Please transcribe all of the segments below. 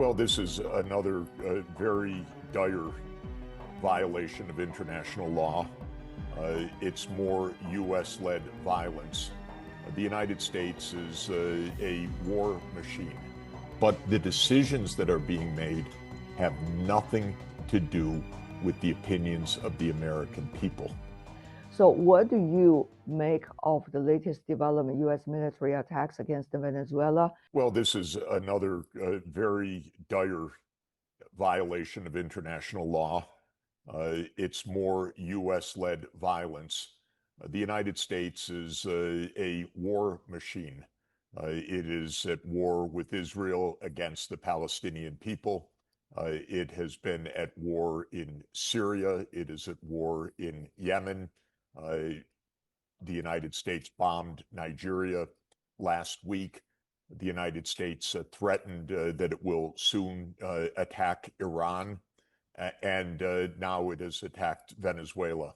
Well, this is another very dire violation of international law. It's more U.S.-led violence. The United States is a war machine, but the decisions that are being made have nothing to do with the opinions of the American people. So what do you make of the latest development, U.S. military attacks against Venezuela? Well, this is another very dire violation of international law. It's more U.S.-led violence. The United States is a war machine. It is at war with Israel against the Palestinian people. It has been at war in Syria. It is at war in Yemen. The United States bombed Nigeria last week. The United States threatened that it will soon attack Iran, and now it has attacked Venezuela.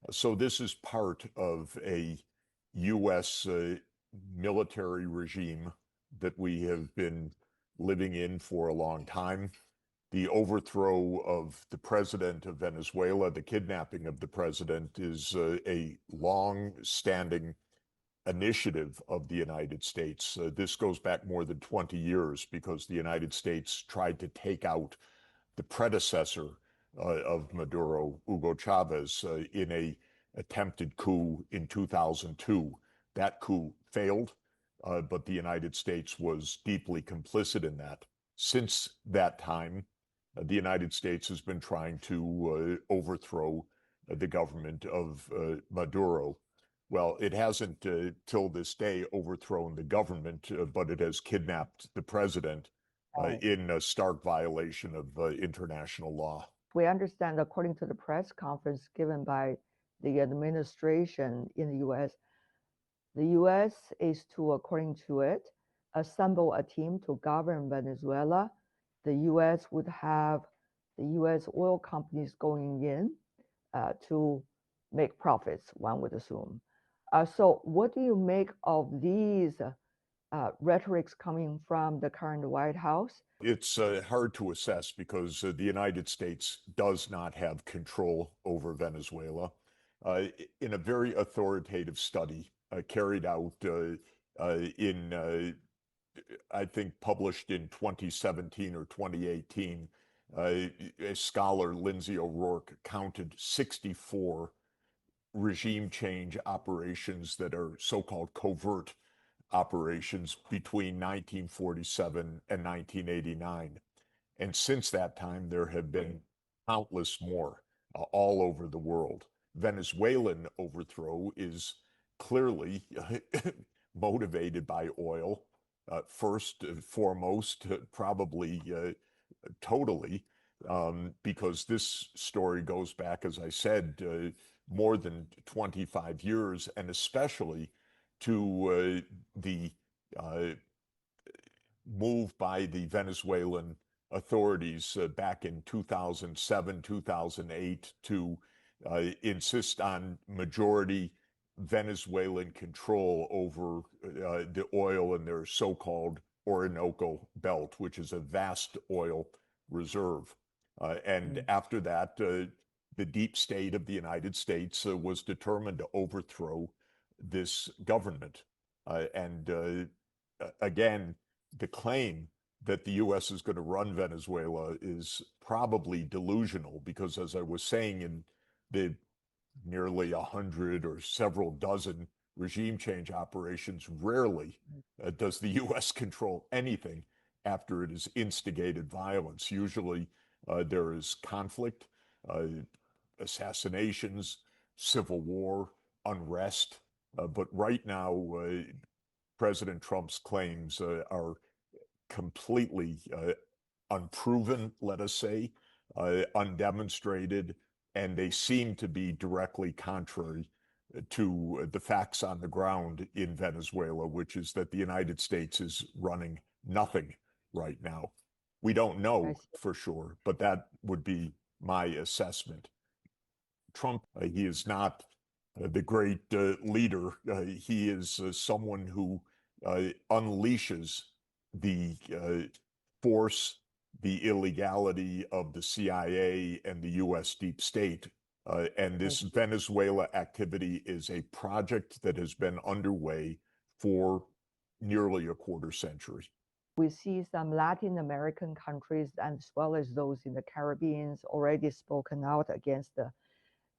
So this is part of a U.S. Military regime that we have been living in for a long time. The overthrow of the president of Venezuela, the kidnapping of the president, is a long-standing initiative of the United States. This goes back more than 20 years because the United States tried to take out the predecessor of Maduro, Hugo Chavez, in a attempted coup in 2002. That coup failed, but the United States was deeply complicit in that. Since that time, the United States has been trying to overthrow the government of Maduro. Well, it hasn't till this day overthrown the government, but it has kidnapped the president in a stark violation of international law. We understand, according to the press conference given by the administration in the U.S. is to, according to it, assemble a team to govern Venezuela. The U.S. would have the U.S. oil companies going in to make profits, one would assume. So what do you make of these rhetorics coming from the current White House? It's hard to assess because the United States does not have control over Venezuela. In a very authoritative study carried out I think, published in 2017 or 2018, a scholar, Lindsay O'Rourke, counted 64 regime change operations that are so-called covert operations between 1947 and 1989. And since that time, there have been countless more all over the world. Venezuelan overthrow is clearly motivated by oil, first and foremost, probably totally, because this story goes back, as I said, more than 25 years, and especially to the move by the Venezuelan authorities back in 2007, 2008 to insist on majority Venezuelan control over the oil in their so-called Orinoco Belt, which is a vast oil reserve. And after that, the deep state of the United States was determined to overthrow this government. And again, the claim that the U.S. is going to run Venezuela is probably delusional because, as I was saying, in the nearly 100 or several dozen regime change operations, rarely does the U.S. control anything after it has instigated violence. Usually there is conflict, assassinations, civil war, unrest. But right now, President Trump's claims are completely unproven, let us say, undemonstrated, and they seem to be directly contrary to the facts on the ground in Venezuela, which is that the United States is running nothing right now. We don't know for sure, but that would be my assessment. Trump, he is not the great leader. He is someone who unleashes the force the illegality of the CIA and the U.S. deep state. And this Venezuela activity is a project that has been underway for nearly a quarter century. We see some Latin American countries as well as those in the Caribbean already spoken out against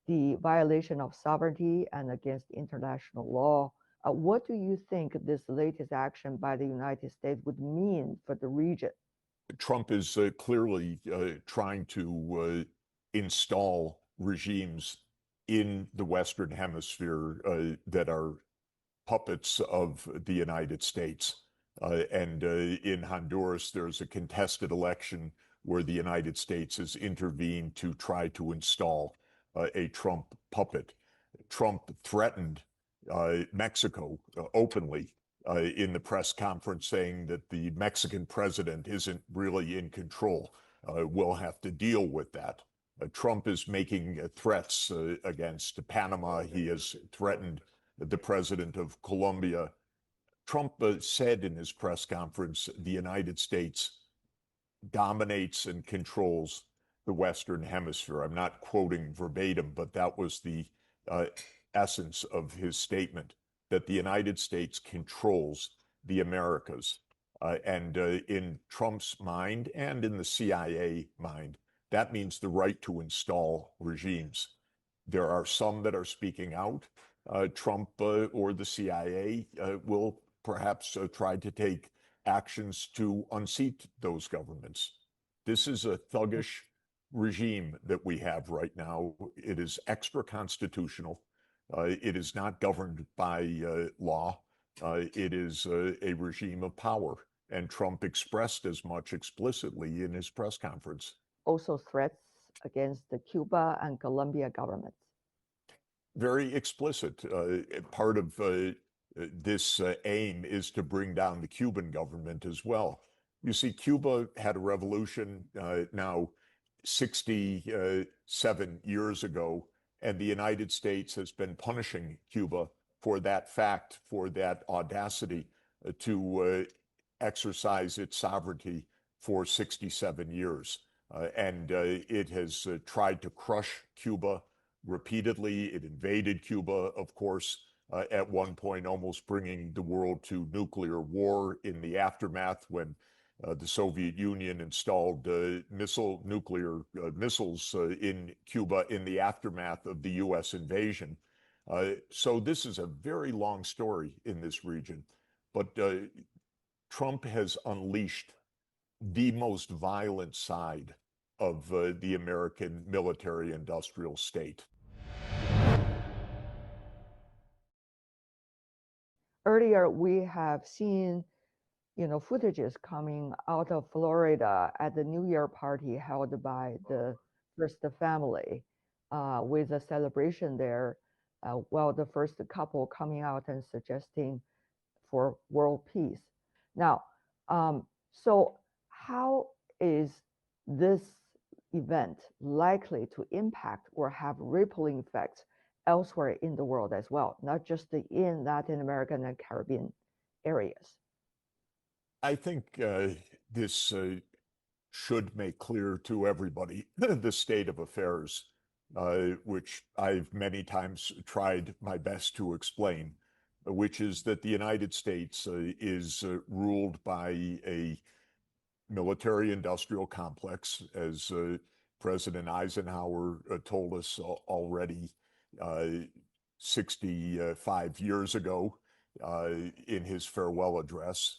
the violation of sovereignty and against international law. What do you think this latest action by the United States would mean for the region? Trump is clearly trying to install regimes in the Western Hemisphere that are puppets of the United States. And in Honduras, there's a contested election where the United States has intervened to try to install a Trump puppet. Trump threatened Mexico openly in the press conference, saying that the Mexican president isn't really in control. We'll have to deal with that. Trump is making threats against Panama. He has threatened the president of Colombia. Trump said in his press conference, the United States dominates and controls the Western Hemisphere. I'm not quoting verbatim, but that was the essence of his statement, that the United States controls the Americas. And in Trump's mind and in the CIA mind, that means the right to install regimes. There are some that are speaking out. Trump or the CIA will perhaps try to take actions to unseat those governments. This is a thuggish regime that we have right now. It is extra-constitutional. It is not governed by law. It is a regime of power. And Trump expressed as much explicitly in his press conference. Also threats against the Cuba and Colombia governments. Very explicit. Part of this aim is to bring down the Cuban government as well. You see, Cuba had a revolution now 67 years ago, and the United States has been punishing Cuba for that fact, for that audacity to exercise its sovereignty for 67 years. And it has tried to crush Cuba repeatedly. It invaded Cuba, of course, at one point almost bringing the world to nuclear war in the aftermath when the Soviet Union installed nuclear missiles in Cuba in the aftermath of the U.S. invasion. So this is a very long story in this region. But Trump has unleashed the most violent side of the American military-industrial state. Earlier, we have seen, footages coming out of Florida at the New Year party held by the first family, with a celebration there, while the first couple coming out and suggesting for world peace. Now, so how is this event likely to impact or have rippling effects elsewhere in the world as well, not just in Latin American and Caribbean areas? I think this should make clear to everybody the state of affairs, which I've many times tried my best to explain, which is that the United States is ruled by a military-industrial complex, as President Eisenhower told us already 65 years ago in his farewell address.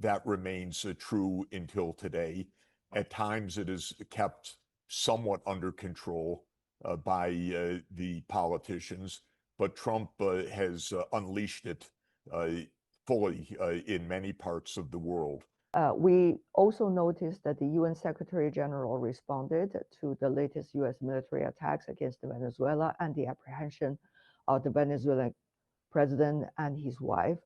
That remains true until today. At times, it is kept somewhat under control by the politicians, but Trump has unleashed it fully in many parts of the world. We also noticed that the UN Secretary General responded to the latest US military attacks against Venezuela and the apprehension of the Venezuelan president and his wife.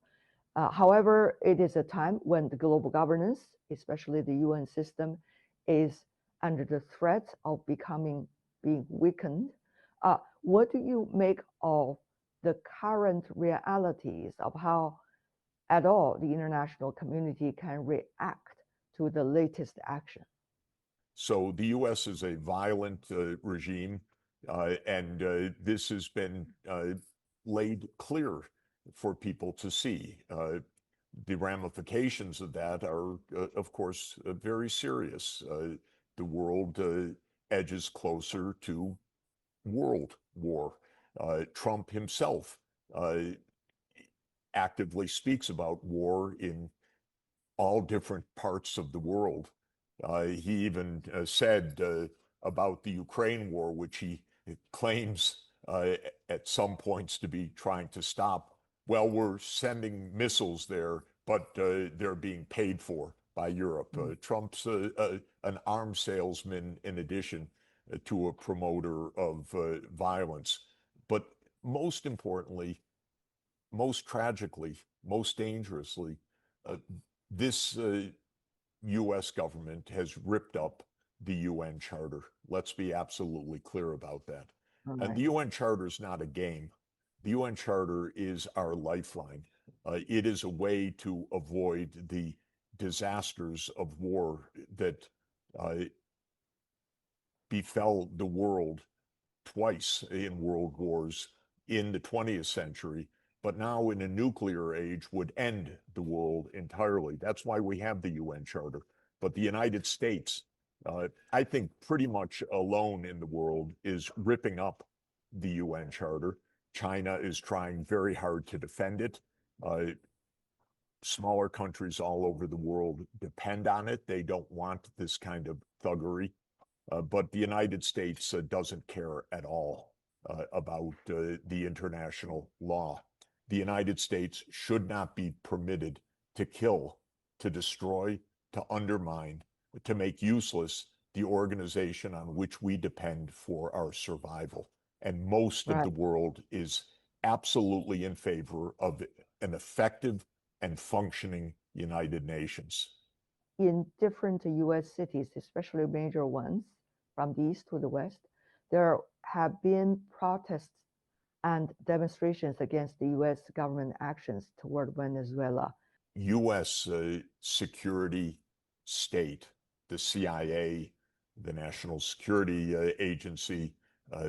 However, it is a time when the global governance, especially the UN system, is under the threat of being weakened. What do you make of the current realities of how at all the international community can react to the latest action? So the U.S. is a violent regime, and this has been laid clear for people to see. The ramifications of that are, of course, very serious. The world edges closer to world war. Trump himself actively speaks about war in all different parts of the world. He even said about the Ukraine war, which he claims at some points to be trying to stop. Well, we're sending missiles there, but they're being paid for by Europe. Trump's an arms salesman in addition to a promoter of violence. But most importantly, most tragically, most dangerously, this U.S. government has ripped up the UN Charter. Let's be absolutely clear about that. And the UN Charter is not a game. The UN Charter is our lifeline. It is a way to avoid the disasters of war that befell the world twice in world wars in the 20th century, but now in a nuclear age would end the world entirely. That's why we have the UN Charter. But the United States, I think pretty much alone in the world, is ripping up the UN Charter. China is trying very hard to defend it. Smaller countries all over the world depend on it. They don't want this kind of thuggery. But the United States doesn't care at all about the international law. The United States should not be permitted to kill, to destroy, to undermine, to make useless the organization on which we depend for our survival. And most of the world is absolutely in favor of an effective and functioning United Nations. In different US cities, especially major ones, from the east to the west, there have been protests and demonstrations against the US government actions toward Venezuela. US security state, the CIA, the National Security Agency,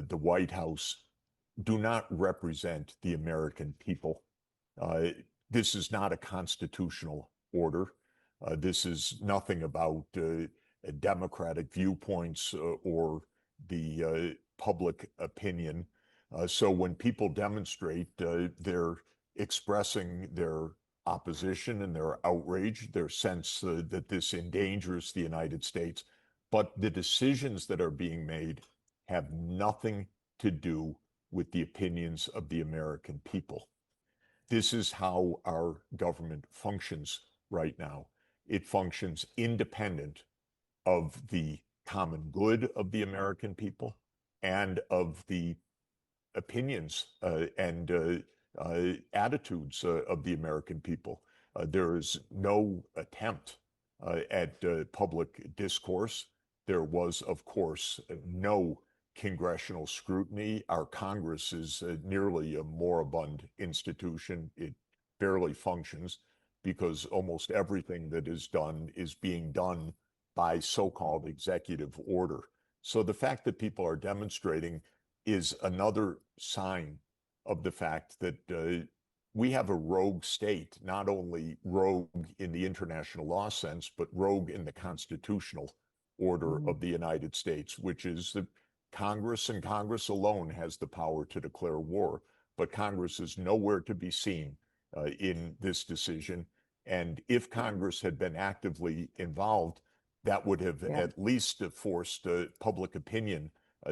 the White House, do not represent the American people. This is not a constitutional order. This is nothing about democratic viewpoints or the public opinion. So when people demonstrate, they're expressing their opposition and their outrage, their sense that this endangers the United States. But the decisions that are being made have nothing to do with the opinions of the American people. This is how our government functions right now. It functions independent of the common good of the American people and of the opinions and attitudes of the American people. There is no attempt at public discourse. There was, of course, no congressional scrutiny. Our Congress is nearly a moribund institution. It barely functions because almost everything that is done is being done by so-called executive order. So the fact that people are demonstrating is another sign of the fact that we have a rogue state, not only rogue in the international law sense, but rogue in the constitutional order of the United States, which is that Congress and Congress alone has the power to declare war. But Congress is nowhere to be seen in this decision. And if Congress had been actively involved, that would have at least forced public opinion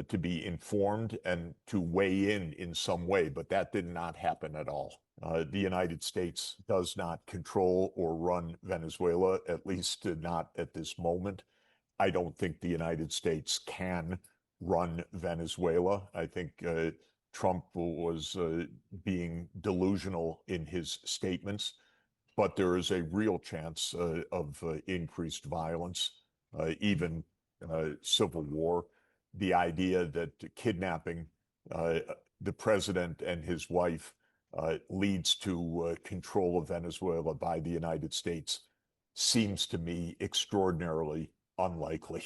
to be informed and to weigh in some way, but that did not happen at all. The United States does not control or run Venezuela, at least not at this moment. I don't think the United States can run Venezuela. I think Trump was being delusional in his statements, but there is a real chance of increased violence, even civil war. The idea that kidnapping the president and his wife leads to control of Venezuela by the United States seems to me extraordinarily unlikely.